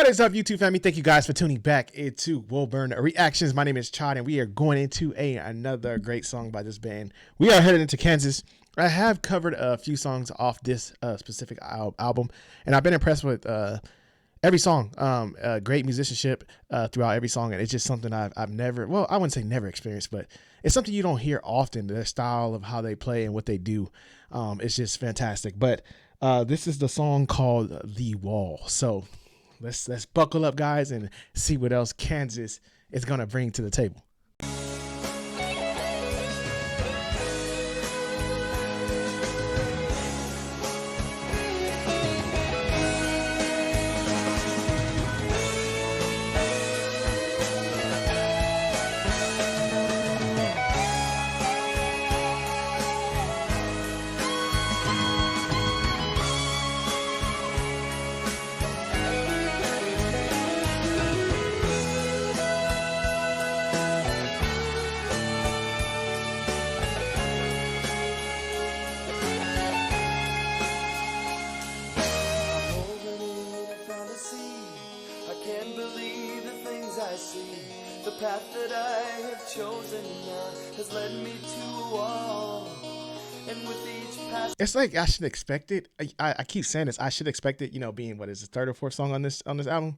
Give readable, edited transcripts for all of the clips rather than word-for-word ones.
is up, YouTube family? Thank you guys for tuning back into Wilburn Reactions. My name is Chod, and we are going into another great song by this band. We are headed into Kansas. I have covered a few songs off this specific album, and I've been impressed with every song. Great musicianship throughout every song, and it's just something I've never, well, I wouldn't say never experienced, but it's something you don't hear often. Their style of how they play and what they do, it's just fantastic. But this is the song called "The Wall." So let's buckle up, guys, and see what else Kansas is gonna bring to the table. I see the path that I have chosen now has led me to a wall, and with each pass, it's like I should expect it. I keep saying this. I should expect it. You know, being what is the third or fourth song on this album,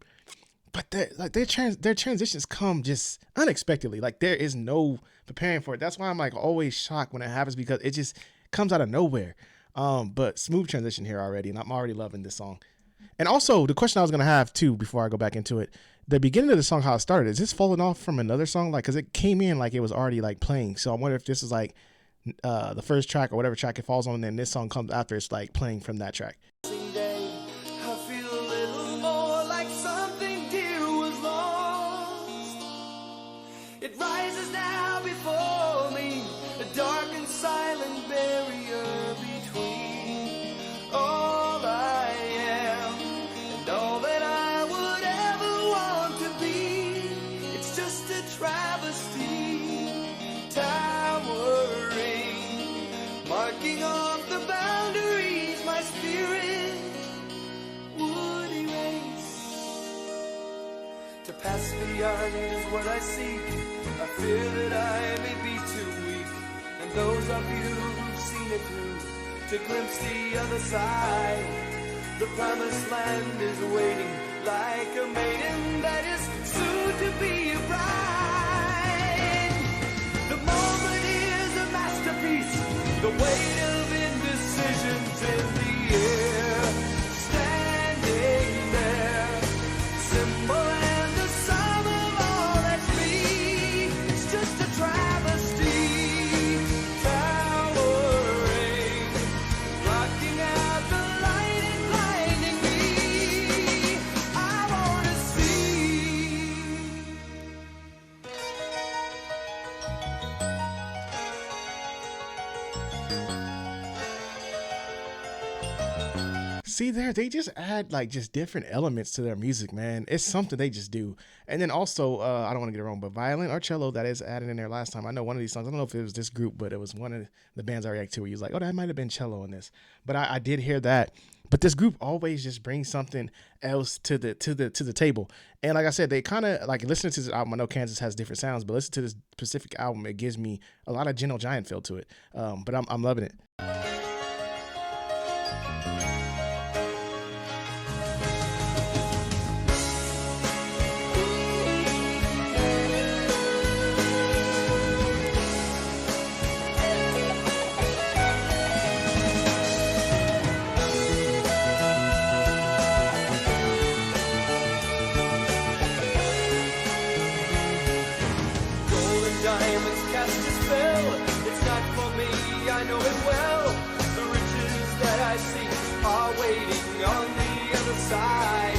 but their transitions come just unexpectedly. Like there is no preparing for it. That's why I'm like always shocked when it happens, because it just comes out of nowhere. But smooth transition here already, and I'm already loving this song. And also, the question I was gonna have too before I go back into it, the beginning of the song, how it started, is this falling off from another song? Like, cause it came in like it was already like playing. So I wonder if this is like the first track or whatever track it falls on, and then this song comes after. It's like playing from that track. I feel a little more like something dear was lost. It rises now before me, a dark and silent barrier between all I am and all that I would ever want to be. It's just a travesty, towering, marking off the boundaries my spirit would erase. To pass beyond is what I seek. I fear that I may be too weak, and those of you who've seen it through to glimpse the other side. The promised land is waiting like a maiden that is soon to be a bride. The moment is a masterpiece, the weight of indecisions in the air, standing there, symbol and the sum of all that's me. It's just a travesty, towering, blocking out the light and blinding me. I wanna see. See there, they just add like just different elements to their music, man. It's something they just do. And then also, I don't want to get it wrong, but violin or cello, that is added in there last time. I know one of these songs, I don't know if it was this group, but it was one of the bands I react to where he was like, oh, that might have been cello in this. But I did hear that. But this group always just brings something else to the table. And like I said, they kind of like listening to this album. I know Kansas has different sounds, but listen to this specific album, it gives me a lot of Gentle Giant feel to it. But I'm loving it. Diamonds cast a spell. It's not for me, I know it well. The riches that I seek are waiting on the other side.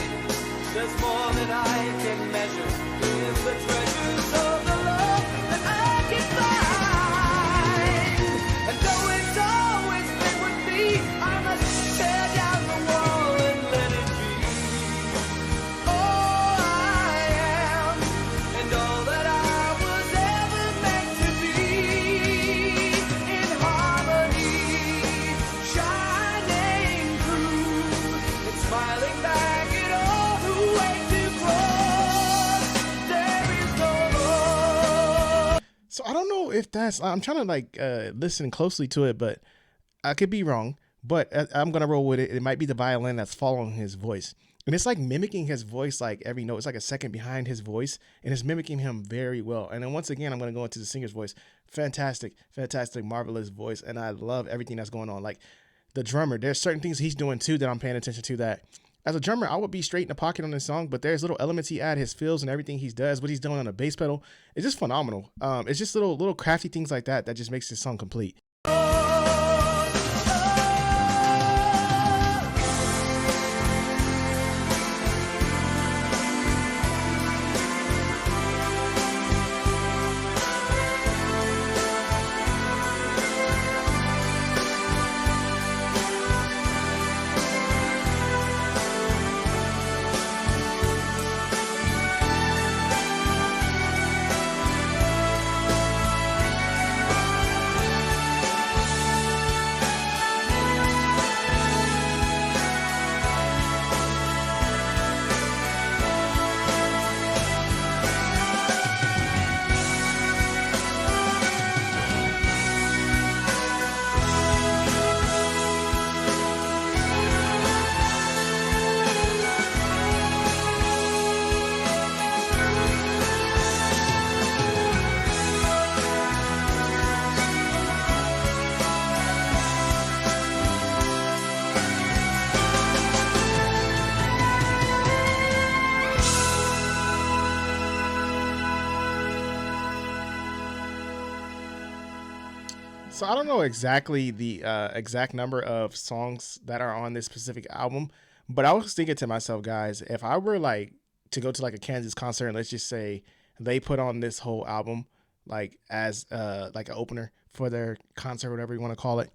There's more than I can measure in the treasures of the love that I can find. And though it's always been with me, I must tear down the wall and let it be. All I am and all that I smiling back at all who wait to So I don't know if that's. I'm trying to like listen closely to it, but I could be wrong. But I'm gonna roll with it. It might be the violin that's following his voice, and it's like mimicking his voice. Like every note, it's like a second behind his voice, and it's mimicking him very well. And then once again, I'm gonna go into the singer's voice. Fantastic, fantastic, marvelous voice, and I love everything that's going on. Like the drummer, there's certain things he's doing too that I'm paying attention to. That as a drummer, I would be straight in the pocket on this song, but there's little elements he add, his fills and everything he does, what he's doing on the bass pedal. It's just phenomenal. It's just little crafty things like that that just makes this song complete. So I don't know exactly the exact number of songs that are on this specific album, but I was thinking to myself, guys, if I were like to go to like a Kansas concert, and let's just say they put on this whole album like as like an opener for their concert, whatever you want to call it,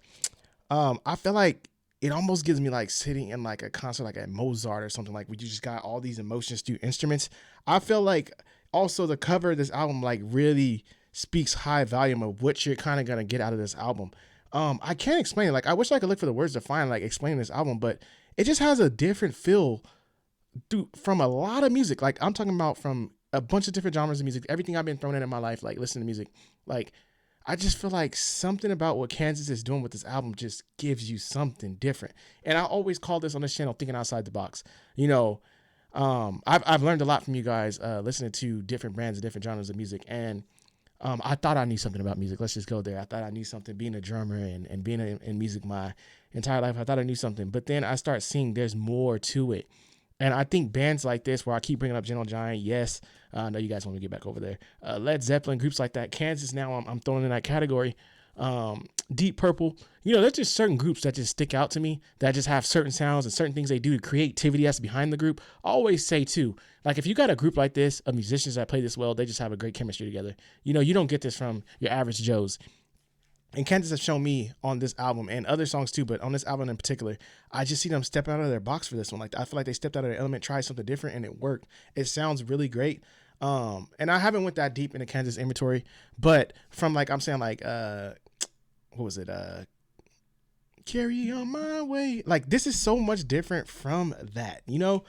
I feel like it almost gives me like sitting in like a concert like at Mozart or something, like where you just got all these emotions through instruments. I feel like also the cover of this album like really speaks high volume of what you're kind of gonna get out of this album. I can't explain it. Like I wish I could look for the words to find like explain this album, but it just has a different feel from a lot of music. Like I'm talking about from a bunch of different genres of music, everything I've been thrown in my life, like listening to music. Like I just feel like something about what Kansas is doing with this album just gives you something different. And I always call this on this channel thinking outside the box. You know, I've learned a lot from you guys listening to different brands and different genres of music. And I thought I knew something about music. Let's just go there. I thought I knew something being a drummer and being in music my entire life. I thought I knew something. But then I start seeing there's more to it. And I think bands like this, where I keep bringing up Gentle Giant, yes, I know you guys want me to get back over there. Led Zeppelin, groups like that. Kansas, now I'm throwing in that category. Deep Purple. You know, there's just certain groups that just stick out to me that just have certain sounds and certain things they do, creativity that's behind the group. I always say, too, like if you got a group like this of musicians that play this well, they just have a great chemistry together. You know, you don't get this from your average Joes. And Kansas has shown me on this album and other songs too, but on this album in particular, I just see them step out of their box for this one. Like I feel like they stepped out of their element, tried something different, and it worked. It sounds really great. And I haven't went that deep into Kansas inventory, but from like I'm saying like what was it? Carry on my way. Like this is so much different from that, you know?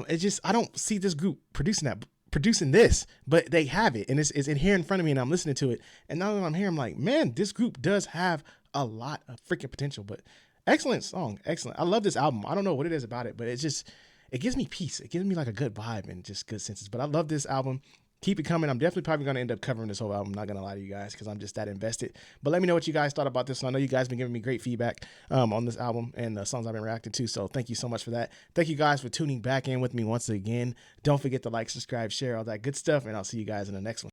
It just I don't see this group producing this, but they have it, and it's in here in front of me, and I'm listening to it, and now that I'm here, I'm like, man, this group does have a lot of freaking potential. But excellent song, excellent. I love this album. I don't know what it is about it, but it gives me peace. It gives me like a good vibe and just good senses. But I love this album. Keep it coming. I'm definitely probably going to end up covering this whole album. I'm not going to lie to you guys because I'm just that invested. But let me know what you guys thought about this one. I know you guys been giving me great feedback on this album and the songs I've been reacting to. So thank you so much for that. Thank you guys for tuning back in with me once again. Don't forget to like, subscribe, share, all that good stuff. And I'll see you guys in the next one.